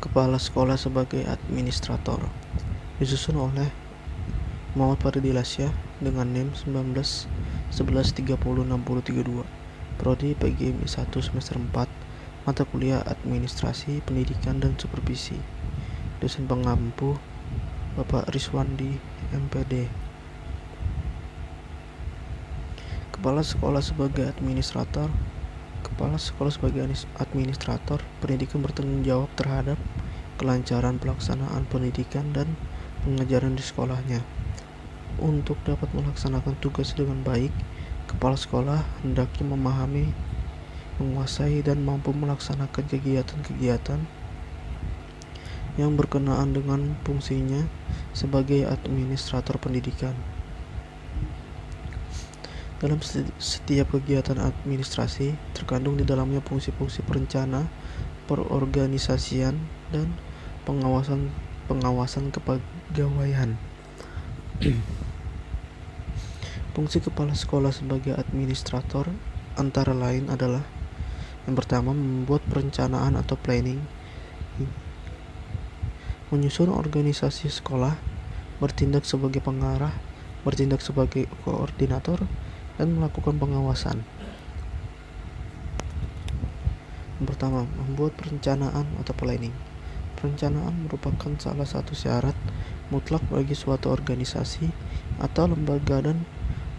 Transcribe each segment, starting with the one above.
Kepala sekolah sebagai administrator disusun oleh Muhammad Farid Lasya dengan NIM 1911306032, Prodi PGMI 1 semester 4, mata kuliah Administrasi Pendidikan dan Supervisi. Dosen pengampu Bapak Riswandi MPD. Kepala sekolah sebagai administrator pendidikan bertanggung jawab terhadap kelancaran pelaksanaan pendidikan dan pengajaran di sekolahnya. Untuk dapat melaksanakan tugas dengan baik, kepala sekolah hendaknya memahami, menguasai, dan mampu melaksanakan kegiatan-kegiatan yang berkenaan dengan fungsinya sebagai administrator pendidikan. Dalam setiap kegiatan administrasi terkandung di dalamnya fungsi-fungsi perencana, perorganisasian, dan pengawasan kepegawaian. Fungsi kepala sekolah sebagai administrator antara lain adalah: yang pertama, membuat perencanaan atau planning, menyusun organisasi sekolah, bertindak sebagai pengarah, bertindak sebagai koordinator, dan melakukan pengawasan. Yang pertama, membuat perencanaan atau planning. Perencanaan merupakan salah satu syarat mutlak bagi suatu organisasi atau lembaga dan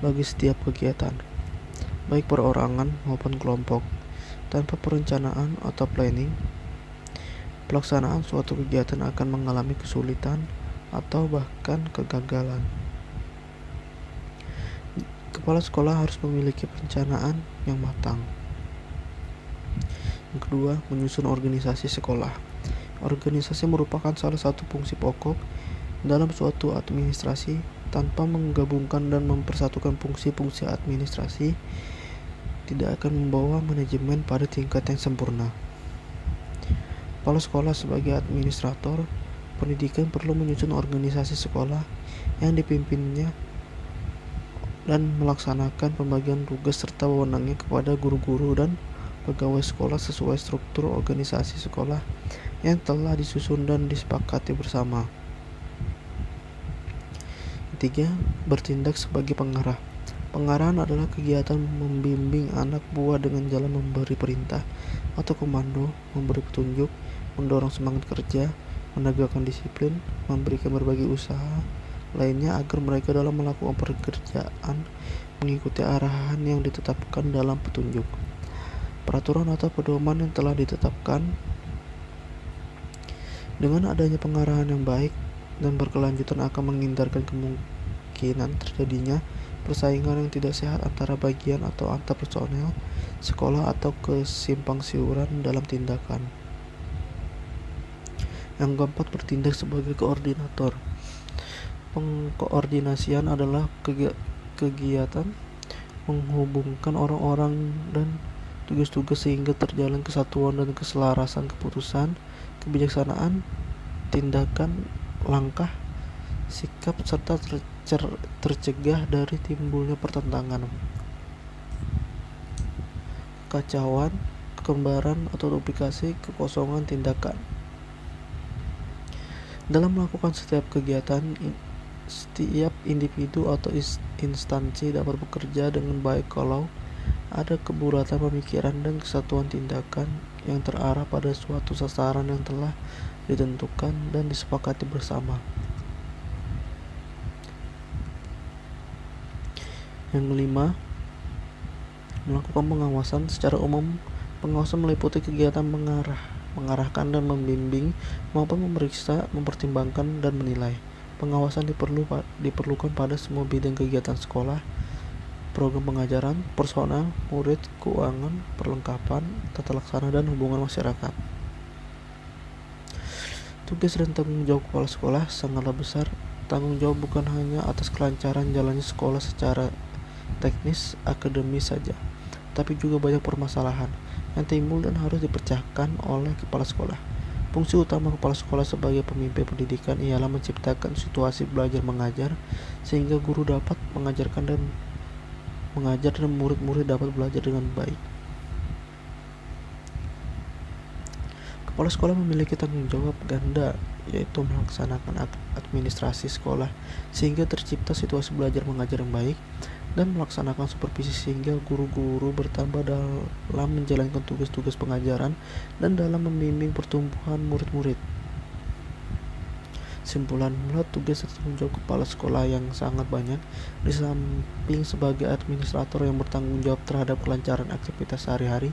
bagi setiap kegiatan, baik perorangan maupun kelompok. Tanpa perencanaan atau planning, pelaksanaan suatu kegiatan akan mengalami kesulitan atau bahkan kegagalan. Kepala sekolah harus memiliki perencanaan yang matang. Yang kedua, menyusun organisasi sekolah. Organisasi merupakan salah satu fungsi pokok dalam suatu administrasi. Tanpa menggabungkan dan mempersatukan fungsi-fungsi administrasi, tidak akan membawa manajemen pada tingkat yang sempurna. Kepala sekolah sebagai administrator pendidikan perlu menyusun organisasi sekolah yang dipimpinnya dan melaksanakan pembagian tugas serta wewenangnya kepada guru-guru dan pegawai sekolah sesuai struktur organisasi sekolah yang telah disusun dan disepakati bersama. Ketiga, bertindak sebagai pengarah. Pengarahan adalah kegiatan membimbing anak buah dengan jalan memberi perintah atau komando, memberi petunjuk, mendorong semangat kerja, menegakkan disiplin, memberikan berbagai usaha lainnya agar mereka dalam melakukan pekerjaan mengikuti arahan yang ditetapkan dalam petunjuk, peraturan atau pedoman yang telah ditetapkan. Dengan adanya pengarahan yang baik dan berkelanjutan akan menghindarkan kemungkinan terjadinya persaingan yang tidak sehat antara bagian atau antar personel sekolah atau kesimpangsiuran dalam tindakan. Yang keempat, bertindak sebagai koordinator. Pengkoordinasian adalah kegiatan menghubungkan orang-orang dan tugas-tugas sehingga terjalin kesatuan dan keselarasan keputusan, kebijaksanaan, tindakan, langkah, sikap, serta tercegah dari timbulnya pertentangan, kekacauan, kekembaran, atau duplikasi kekosongan tindakan. Dalam melakukan setiap kegiatan, setiap individu atau instansi dapat bekerja dengan baik kalau ada kebulatan pemikiran dan kesatuan tindakan yang terarah pada suatu sasaran yang telah ditentukan dan disepakati bersama. Yang kelima, melakukan pengawasan. Secara umum, pengawasan meliputi kegiatan mengarahkan dan membimbing maupun memeriksa, mempertimbangkan, dan menilai. Pengawasan diperlukan pada semua bidang kegiatan sekolah, program pengajaran, personal, murid, keuangan, perlengkapan, tata laksana, dan hubungan masyarakat. Tugas dan tanggung jawab kepala sekolah sangatlah besar. Tanggung jawab bukan hanya atas kelancaran jalannya sekolah secara teknis akademis saja, tapi juga banyak permasalahan yang timbul dan harus dipecahkan oleh kepala sekolah. Fungsi utama kepala sekolah sebagai pemimpin pendidikan ialah menciptakan situasi belajar mengajar sehingga guru dapat mengajar dan murid-murid dapat belajar dengan baik. Kepala sekolah memiliki tanggung jawab ganda, yaitu melaksanakan administrasi sekolah sehingga tercipta situasi belajar mengajar yang baik, dan melaksanakan supervisi sehingga guru-guru bertambah dalam menjalankan tugas-tugas pengajaran dan dalam membimbing pertumbuhan murid-murid. Simpulan mula, tugas dan tanggung jawab kepala sekolah yang sangat banyak. Di samping sebagai administrator yang bertanggung jawab terhadap kelancaran aktivitas sehari-hari,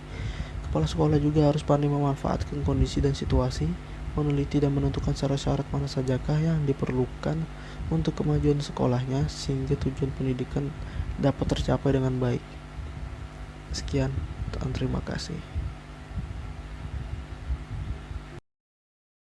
kepala sekolah juga harus pandai memanfaatkan kondisi dan situasi, meneliti dan menentukan syarat-syarat mana sajakah yang diperlukan untuk kemajuan sekolahnya sehingga tujuan pendidikan dapat tercapai dengan baik. Sekian, dan terima kasih.